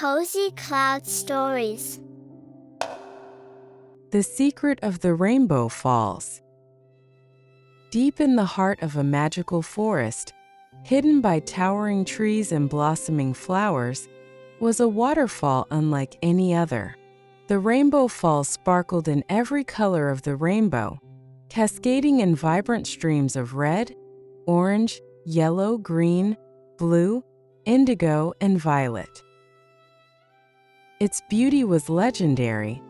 Cozy Cloud Stories. The Secret of the Rainbow Falls. Deep in the heart of a magical forest, hidden by towering trees and blossoming flowers, was a waterfall unlike any other. The Rainbow Falls sparkled in every color of the rainbow, cascading in vibrant streams of red, orange, yellow, green, blue, indigo, and violet. Its beauty was legendary,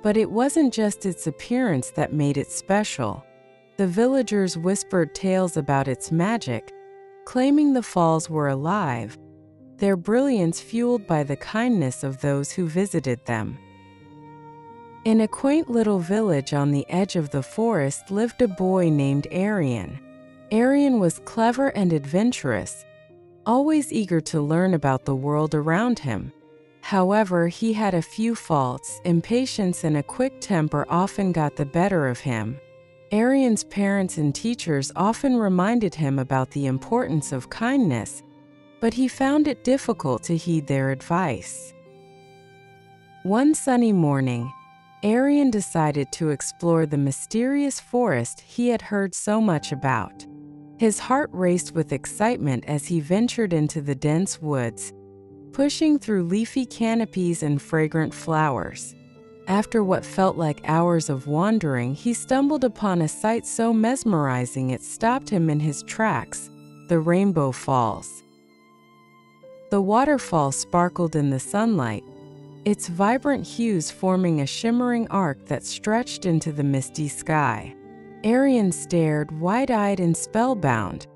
but it wasn't just its appearance that made it special. The villagers whispered tales about its magic, claiming the falls were alive, their brilliance fueled by the kindness of those who visited them. In a quaint little village on the edge of the forest lived a boy named Aryan. Aryan was clever and adventurous, always eager to learn about the world around him. However, he had a few faults. Impatience and a quick temper often got the better of him. Aryan's parents and teachers often reminded him about the importance of kindness, but he found it difficult to heed their advice. One sunny morning, Aryan decided to explore the mysterious forest he had heard so much about. His heart raced with excitement as he ventured into the dense woods, pushing through leafy canopies and fragrant flowers. After what felt like hours of wandering, he stumbled upon a sight so mesmerizing it stopped him in his tracks: the Rainbow Falls. The waterfall sparkled in the sunlight, its vibrant hues forming a shimmering arc that stretched into the misty sky. Aryan stared, wide-eyed and spellbound.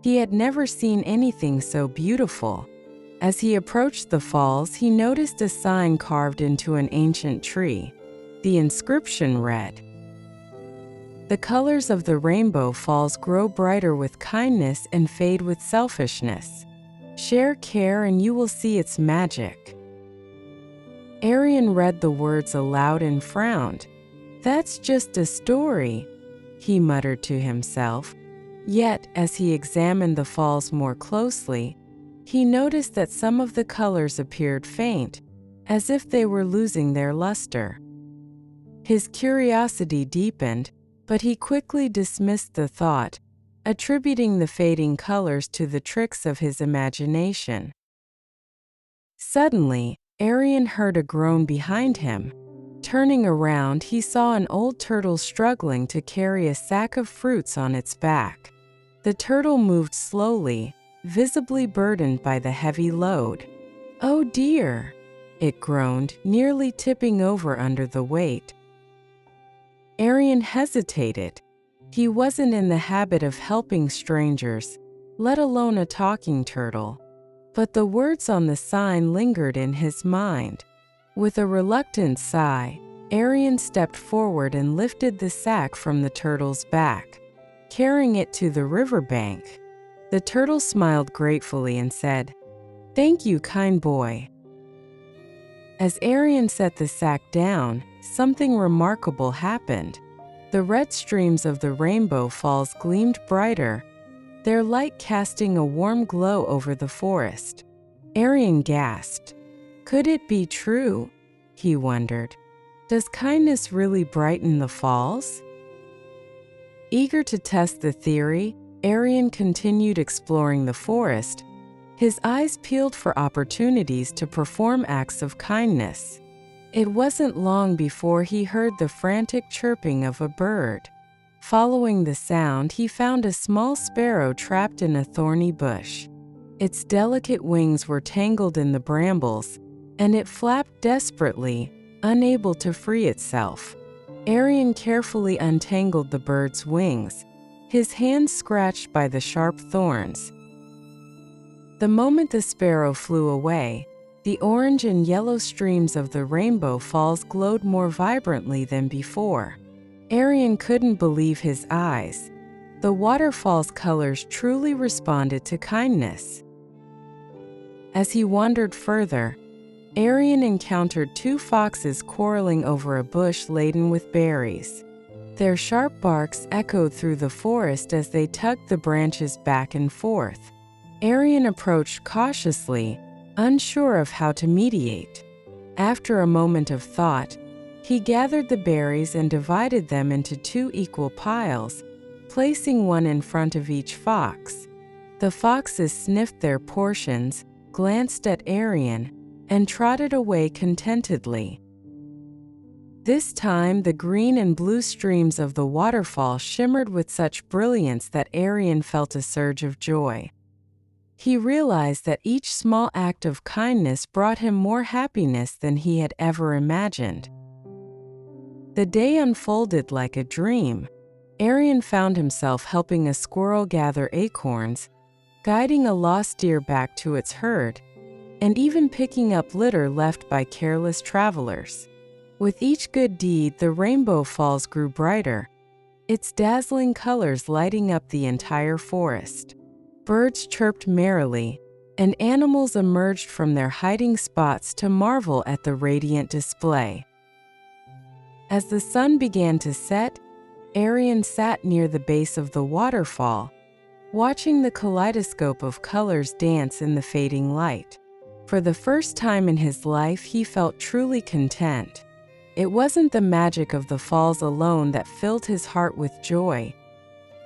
He had never seen anything so beautiful. As he approached the falls, he noticed a sign carved into an ancient tree. The inscription read, "The colors of the Rainbow Falls grow brighter with kindness and fade with selfishness. Share care and you will see its magic." Aryan read the words aloud and frowned. "That's just a story," he muttered to himself. Yet, as he examined the falls more closely, he noticed that some of the colors appeared faint, as if they were losing their luster. His curiosity deepened, but he quickly dismissed the thought, attributing the fading colors to the tricks of his imagination. Suddenly, Aryan heard a groan behind him. Turning around, he saw an old turtle struggling to carry a sack of fruits on its back. The turtle moved slowly, visibly burdened by the heavy load. "Oh dear," it groaned, nearly tipping over under the weight. Aryan hesitated. He wasn't in the habit of helping strangers, let alone a talking turtle. But the words on the sign lingered in his mind. With a reluctant sigh, Aryan stepped forward and lifted the sack from the turtle's back, carrying it to the riverbank. The turtle smiled gratefully and said, "Thank you, kind boy." As Aryan set the sack down, something remarkable happened. The red streams of the Rainbow Falls gleamed brighter, their light casting a warm glow over the forest. Aryan gasped. Could it be true? He wondered. Does kindness really brighten the falls? Eager to test the theory, Aryan continued exploring the forest, his eyes peeled for opportunities to perform acts of kindness. It wasn't long before he heard the frantic chirping of a bird. Following the sound, he found a small sparrow trapped in a thorny bush. Its delicate wings were tangled in the brambles, and it flapped desperately, unable to free itself. Aryan carefully untangled the bird's wings, his hands scratched by the sharp thorns. The moment the sparrow flew away, the orange and yellow streams of the Rainbow Falls glowed more vibrantly than before. Aryan couldn't believe his eyes. The waterfall's colors truly responded to kindness. As he wandered further, Aryan encountered two foxes quarreling over a bush laden with berries. Their sharp barks echoed through the forest as they tugged the branches back and forth. Aryan approached cautiously, unsure of how to mediate. After a moment of thought, he gathered the berries and divided them into 2 equal piles, placing one in front of each fox. The foxes sniffed their portions, glanced at Aryan, and trotted away contentedly. This time, the green and blue streams of the waterfall shimmered with such brilliance that Aryan felt a surge of joy. He realized that each small act of kindness brought him more happiness than he had ever imagined. The day unfolded like a dream. Aryan found himself helping a squirrel gather acorns, guiding a lost deer back to its herd, and even picking up litter left by careless travelers. With each good deed, the rainbow falls grew brighter, its dazzling colors lighting up the entire forest. Birds chirped merrily, and animals emerged from their hiding spots to marvel at the radiant display. As the sun began to set, Aryan sat near the base of the waterfall, watching the kaleidoscope of colors dance in the fading light. For the first time in his life, he felt truly content. It wasn't the magic of the falls alone that filled his heart with joy.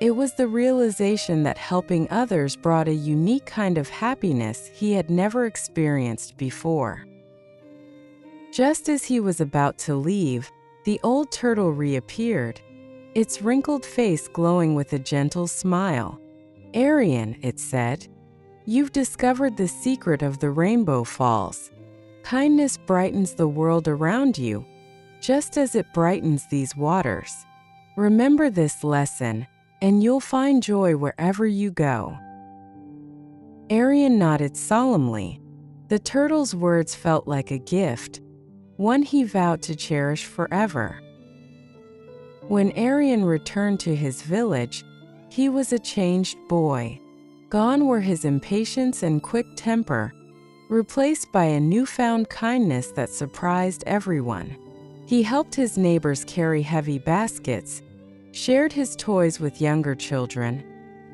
It was the realization that helping others brought a unique kind of happiness he had never experienced before. Just as he was about to leave, the old turtle reappeared, its wrinkled face glowing with a gentle smile. "Aryan," it said, "you've discovered the secret of the rainbow falls. Kindness brightens the world around you, just as it brightens these waters. Remember this lesson, and you'll find joy wherever you go." Aryan nodded solemnly. The turtle's words felt like a gift, one he vowed to cherish forever. When Aryan returned to his village, he was a changed boy. Gone were his impatience and quick temper, replaced by a newfound kindness that surprised everyone. He helped his neighbors carry heavy baskets, shared his toys with younger children,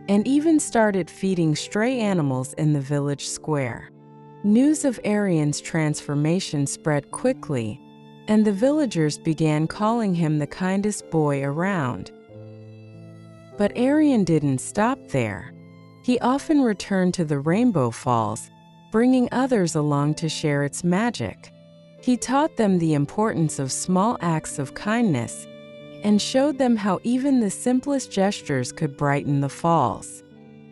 and even started feeding stray animals in the village square. News of Aryan's transformation spread quickly, and the villagers began calling him the kindest boy around. But Aryan didn't stop there. He often returned to the Rainbow Falls, bringing others along to share its magic. He taught them the importance of small acts of kindness and showed them how even the simplest gestures could brighten the falls.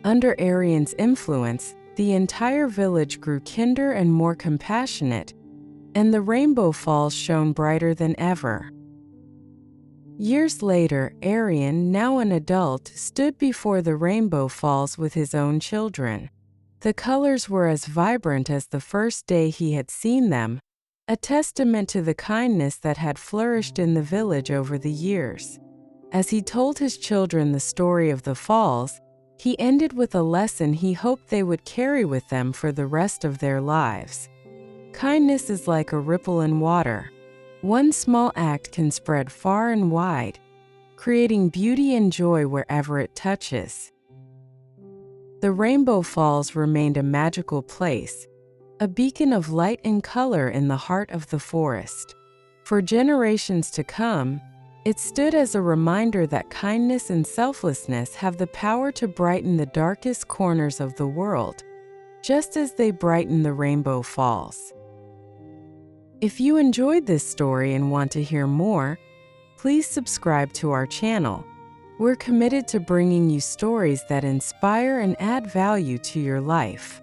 Under Aryan's influence, the entire village grew kinder and more compassionate, and the Rainbow Falls shone brighter than ever. Years later, Aryan, now an adult, stood before the Rainbow Falls with his own children. The colors were as vibrant as the first day he had seen them, a testament to the kindness that had flourished in the village over the years. As he told his children the story of the falls, he ended with a lesson he hoped they would carry with them for the rest of their lives. Kindness is like a ripple in water. One small act can spread far and wide, creating beauty and joy wherever it touches. The Rainbow Falls remained a magical place, a beacon of light and color in the heart of the forest. For generations to come, it stood as a reminder that kindness and selflessness have the power to brighten the darkest corners of the world, just as they brighten the Rainbow Falls. If you enjoyed this story and want to hear more, please subscribe to our channel. We're committed to bringing you stories that inspire and add value to your life.